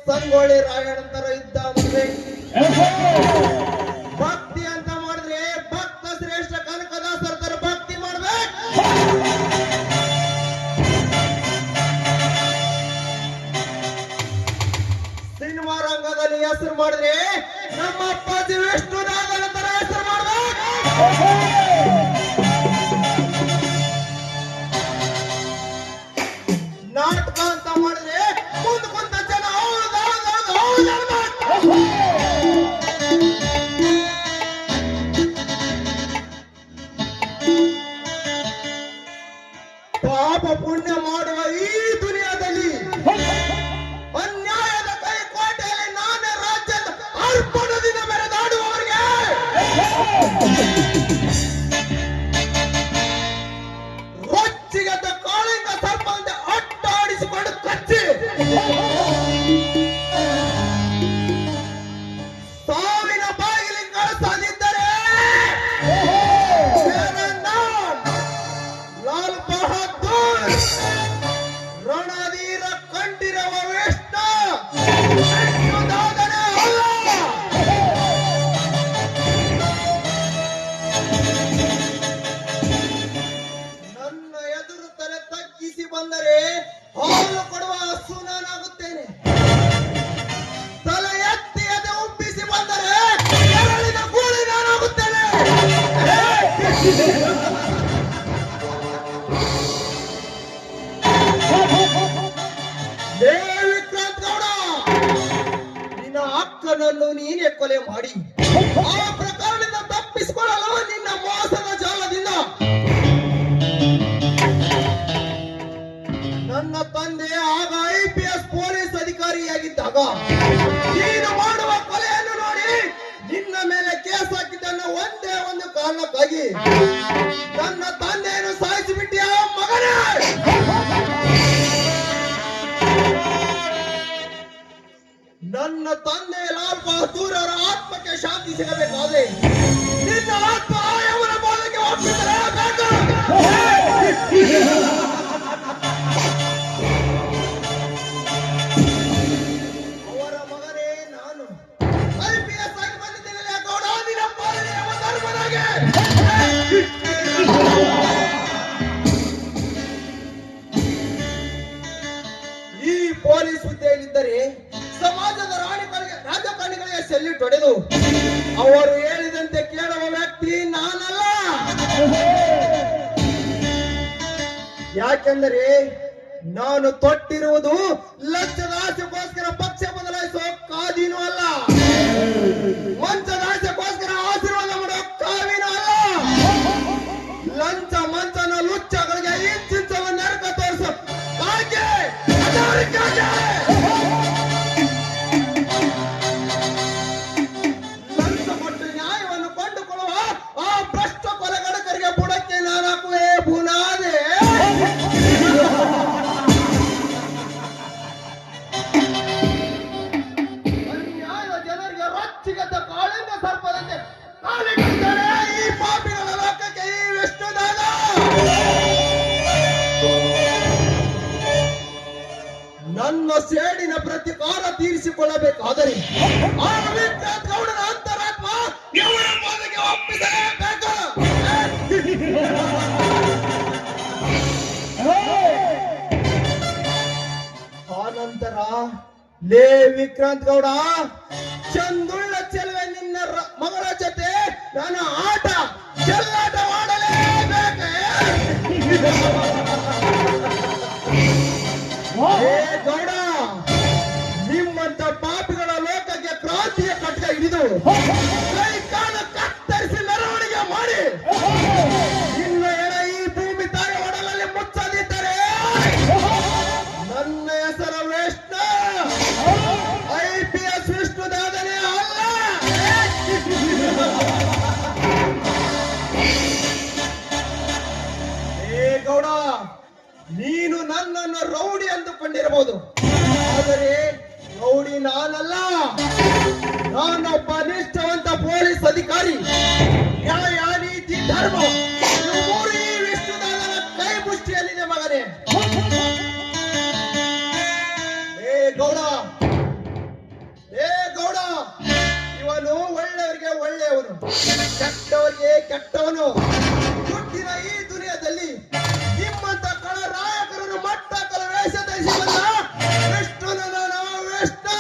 ಸಂಗೊಳ್ಳಿ ರಾಯಣ್ಣ ತರ ಇದ್ದ ಮದುವೆ. ಭಕ್ತಿ ಅಂತ ಮಾಡಿದ್ರೆ ಭಕ್ತ ಶ್ರೇಷ್ಠ ಕನಕದಾಸರ ತರ ಭಕ್ತಿ ಮಾಡ್ಬೇಕು. ಸಿನಿಮಾ ರಂಗದಲ್ಲಿ ಹೆಸರು ಮಾಡಿದ್ರೆ ನಮ್ಮ ಅಪ್ಪಾಜಿ ವಿಷ್ಣುದಾದನ ತರ ಹೆಸರು ಮಾಡ್ಬೇಕು. ನಾಟಕ ಅಂತ ಮಾಡಿದ್ರೆ ಮುಂದೆ ಕುಂತ ಜನ ಹೌದು ಹೌದು ಹೌದು ಹೌದು ಪಾಪ ಪುಣ್ಯ ಮಾಡುವ ಈ ದುನಿಯಾದಲ್ಲಿ ಅನ್ಯಾಯದ ಕೈಕೋಟೆಯಲ್ಲಿ ನಾನೇ ರಾಜ್ಯದ ಅರ್ಪಣದಿಂದ ಮೆರೆದಾಡುವವರಿಗೆ ರೊಚ್ಚಿಗೆದ್ದ ಕಾಳಿಂಗ ಸರ್ಪಂತೆ ಅಟ್ಟಾಡಿಸಿಕೊಂಡು ಕಚ್ಚಿ ಸಾವಿನ ಬಾಗಿಲಿಗೆ ಕಳಿಸದಿದ್ದರೆ ಲಾಲ್ ಬಹದ್ದೂರ್ ರಣಧೀರ ಕಂಡಿರುವ ವಿಷ್ಣುದಾದನೇ ಅಲ್ಲ. ನನ್ನ ಎದುರು ತಲೆ ತಗ್ಗಿಸಿ ಬಂದರೆ ಹಾಲು ಕೊಡುವ ಹಸು ನಾನಾಗುತ್ತೇನೆ. ತಲೆ ಎತ್ತಿ ಎದೆ ಉಬ್ಬಿಸಿ ಬಂದರೆ ಕೆರಳಿನ ಗೂಳಿ ನಾನಾಗುತ್ತೇನೆ. ವಿಕ್ರಾಂತ್ ಗೌಡ, ನಿನ್ನ ಅಕ್ಕನನ್ನು ನೀನೇ ಕೊಲೆ ಮಾಡಿ ಆ ಪ್ರಕರಣದಿಂದ ತಪ್ಪಿಸಿಕೊಳ್ಳಲು ನಿನ್ನ ಮೋಸದ ಜಾಲದಿಂದ ನನ್ನ ತಂದೆ ಆಗ IPS ಪೊಲೀಸ್ ಅಧಿಕಾರಿಯಾಗಿದ್ದಾಗ ನೀನು ಮಾಡುವ ಕೊಲೆಯನ್ನು ನೋಡಿ ನಿನ್ನ ಮೇಲೆ ಕೇಸ್ ಹಾಕಿದ್ದನ್ನ ಒಂದೇ ಒಂದು ಕಾರಣಕ್ಕಾಗಿ ನನ್ನ ತಂದೆಯನ್ನು ಸಾಯಿಸಿಬಿಟ್ಟಿಯ ಮಗನೇ. ನನ್ನ ತಂದೆ ಲಾಲ್ ಬಹದ್ದೂರ್ ಅವರ ಆತ್ಮಕ್ಕೆ ಶಾಂತಿ ಸಿಗಬೇಕಾದ್ರೆ ನಿನ್ನ ಆತ್ಮ ಅವರ ಬಾಲಕ್ಕೆ ಒಪ್ಪಿದರೆ ಅವರ ಮಗನೇ ನಾನು IPS ಆಗಿ ಬಂದಿದ್ದೇನೆ ಗೌಡ. ನಿನ್ನ ಪಾಲನೆಯ ಧರ್ಮನಾಗೆ ಈ ಪೊಲೀಸ್ ಹುದ್ದೆಯಲ್ಲಿದ್ದರೆ ಸಮಾಜದ ರಾಜಕಾರಣಿಗಳಿಗೆ ಸೆಲ್ಯೂಟ್ ಹೊಡೆದು ಅವರು ಹೇಳಿದಂತೆ ಕೇಳುವ ವ್ಯಕ್ತಿ ನಾನಲ್ಲ. ಯಾಕೆಂದರೆ ನಾನು ತೊಟ್ಟಿರುವುದು ಲಂಚದ ಆಸೆಗೋಸ್ಕರ ಪಕ್ಷ ಬದಲಾಯಿಸುವ ಕಾದಿನೂ ಅಲ್ಲ, ಮಂಚದ ಆಸೆಗೋಸ್ಕರ ಆಶೀರ್ವಾದ ಮಾಡುವ ಕಾವಿನೂ ಅಲ್ಲ. ಲಂಚ ಮಂಚನ ಲುಚ್ಚಗಳಿಗೆ ಇಂಚಿಂಚಲು ನರಕ ತೋರಿಸುವ ಕಾಗೆ ಲಂಚ ಕೊಟ್ಟು ನ್ಯಾಯವನ್ನು ಕೊಂಡುಕೊಳ್ಳುವ ಆ ಭ್ರಷ್ಟ ಕೊಲೆಗಡಕರಿಗೆ ಬುಡಕ್ಕೆ ನಾನಾಕುವೆ ಬುನಾದೆ. ಅನ್ಯಾಯದ ಜನರಿಗೆ ರೊಚ್ಚಿಗೆದ್ದ ಕಾಳಿಂಗ ಸರ್ಪದಂತೆ ಕಾಲಿಟ್ಟಿದ್ದಾರೆ ಈ ಪಾಪಿಗಳ ಲೋಕಕ್ಕೆ ಈ ವಿಷ್ಣುದಾದ. ನನ್ನ ಸೇಡಿನ ಪ್ರತಿಕಾರ ತೀರಿಸಿಕೊಳ್ಳಬೇಕಾದರೆ ಆ ವಿಕ್ರಾಂತ್ ಗೌಡನ ಅಂತರಾತ್ಮ ಇವರ ಪಾದಕ್ಕೆ ಒಪ್ಪಿಸಲೇಬೇಕು. ಆನಂತರ ಲೇ ವಿಕ್ರಾಂತ್ ಗೌಡ, ಚಂದುಳ್ಳ ಚೆಲುವೆ ನಿನ್ನ ಮಗಳ ಜೊತೆ ನಾನು ಆಟ ಚೆಲ್ಲಾಟ ಮಾಡಲೇಬೇಕು. ಗೌಡ, ನಿಮ್ಮಂತ ಪಾಪಿಗಳ ಲೋಕಕ್ಕೆ ಕ್ರಾಂತಿಯ ಕಟ್ಟ ಹಿಡಿದು ಕೈ ಕಾಲ ಕತ್ತರಿಸಿ ಮೆರವಣಿಗೆ ಮಾಡಿ ನಿನ್ನ ಎಡ ಈ ಭೂಮಿ ತಾಯಿ ಒಡಲಲ್ಲಿ ಮುಚ್ಚದಿದ್ದರೆ ನನ್ನ ಹೆಸರು ವಿಷ್ಣು IPS ವಿಷ್ಣುದಾದನೇ ಅಲ್ಲ. ಗೌಡ, ನೀನು ನನ್ನನ್ನು ರೌಡಿ ಅಂದುಕೊಂಡಿರಬಹುದು, ಆದರೆ ರೌಡಿ ನಾನಲ್ಲ. ನಾನೊಬ್ಬ ನಿಷ್ಠಾವಂತ ಪೊಲೀಸ್ ಅಧಿಕಾರಿ. ನ್ಯಾಯ, ನೀತಿ, ಧರ್ಮ ಮೂರು ಈ ವಿಷ್ಣುದಾದನ ಕೈ ಮುಷ್ಟಿಯಲ್ಲಿದೆ ಮಗನೇ. ಗೌಡ, ಒಳ್ಳೆಯವನು, ಕೆಟ್ಟವರಿಗೆ ಕೆಟ್ಟವನು. ಹುಟ್ಟಿನ ಈ ದುನಿಯಾದಲ್ಲಿ ನಿಮ್ಮಂತ ಕಳ ರಾಯಕರನ್ನು ಮಟ್ಟ ಕಲ ವೇಷ ಧರಿಸಿ ಬಂದ ವಿಷ್ಣುನ ನಾನು ವಿಷ್ಣು.